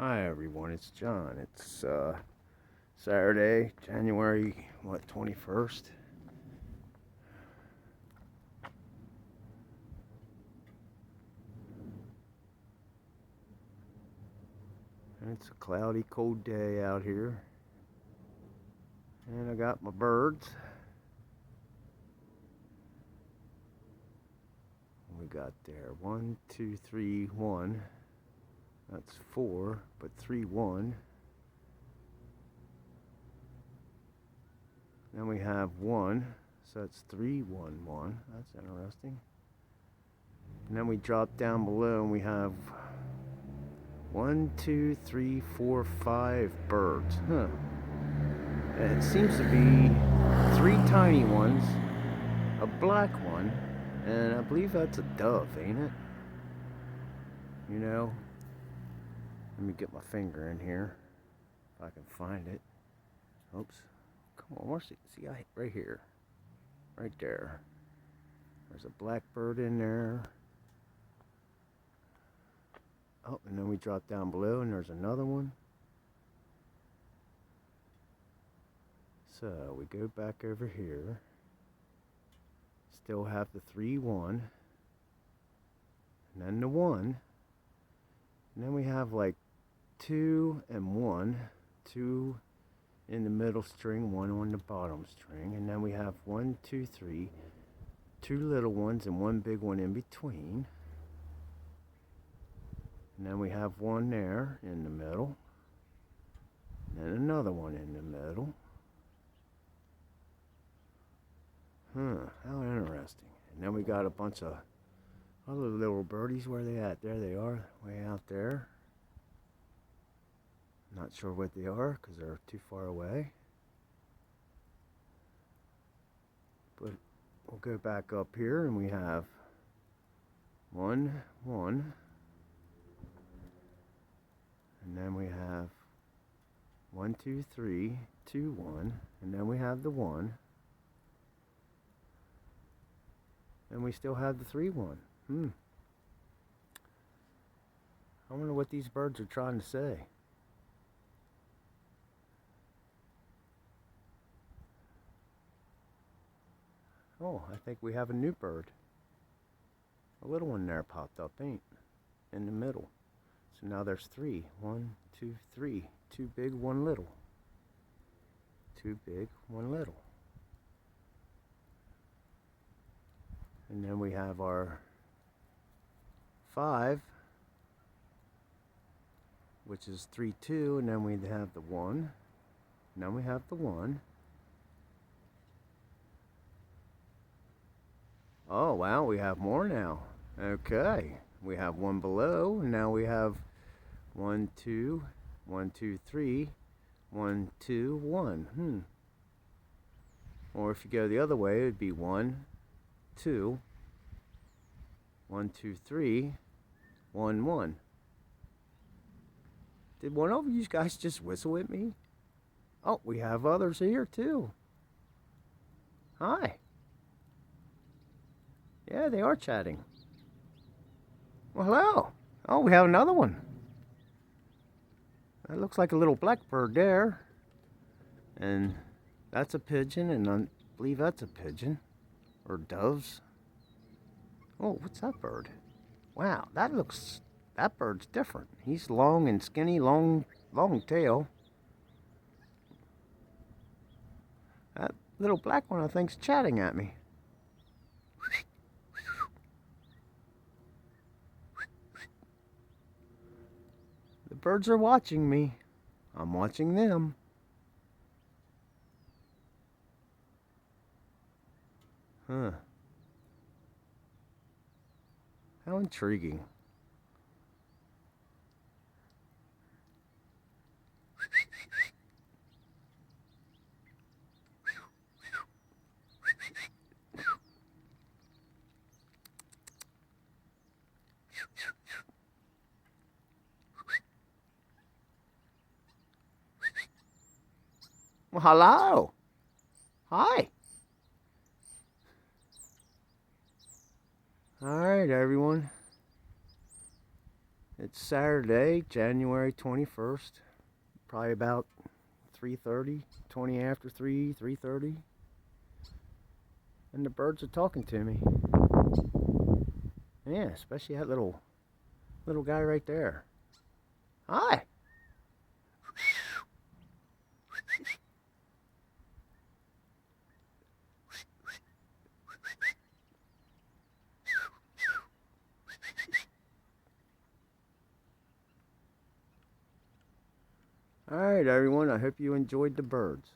Hi everyone, it's John. It's Saturday, January 21st. And it's a cloudy, cold day out here. And I got my birds. We got there 1, 2, 3, 1. That's 4, but 3, 1. Then we have 1, so that's 3, 1, 1. That's interesting. And then we drop down below and we have 1, 2, 3, 4, 5 birds. And it seems to be 3 tiny ones, a black one, and I believe that's a dove, ain't it? You know, let me get my finger in here if I can find it. Oops. Come on, where's it? See, right here. Right there. There's a blackbird in there. Oh, and then we drop down below and there's another one. So we go back over here. Still have the 3, 1. And then the 1. And then we have like 2 and 1. 2 in the middle string, 1 on the bottom string. And then we have 1, 2, 3. 2 little ones and 1 big one in between. And then we have 1 there in the middle. And then another one in the middle. How interesting. And then we got a bunch of other little birdies. Where they at? There they are, way out there. Not sure what they are because they're too far away. But we'll go back up here and we have 1, 1. And then we have 1, 2, 3, 2, 1. And then we have the 1. And we still have the 3, 1. I wonder what these birds are trying to say. Oh, I think we have a new bird. A little one there popped up, ain't? In the middle. So now there's 3. 1, 2, 3. 2 big, 1 little. 2 big, 1 little. And then we have our 5, which is 3, 2, and then we have the 1. And then we have the 1. Oh, wow, we have more now. Okay, we have 1 below, and now we have 1, 2, 1, 2, 3, 1, 2, 1. Or if you go the other way, it would be 1, 2, 1, 2, 3, 1, 1. Did one of you guys just whistle at me? Oh, we have others here too. Hi. Yeah, they are chatting. Well, hello. Oh, we have another one. That looks like a little blackbird there. And that's a pigeon, and I believe that's a pigeon. Or doves. Oh, what's that bird? Wow, that bird's different. He's long and skinny, long tail. That little black one, I think, is chatting at me. The birds are watching me. I'm watching them. How intriguing. Well, hello. Hi. All right, everyone. It's Saturday, January 21st. Probably about 3:30, 20 after 3, 3:30. And the birds are talking to me. Yeah, especially that little guy right there. Hi. Alright, everyone, I hope you enjoyed the birds.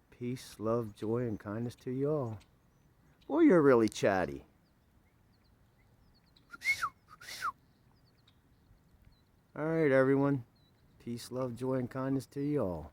Peace, love, joy, and kindness to you all. Boy, you're really chatty. Alright, everyone. Peace, love, joy, and kindness to you all.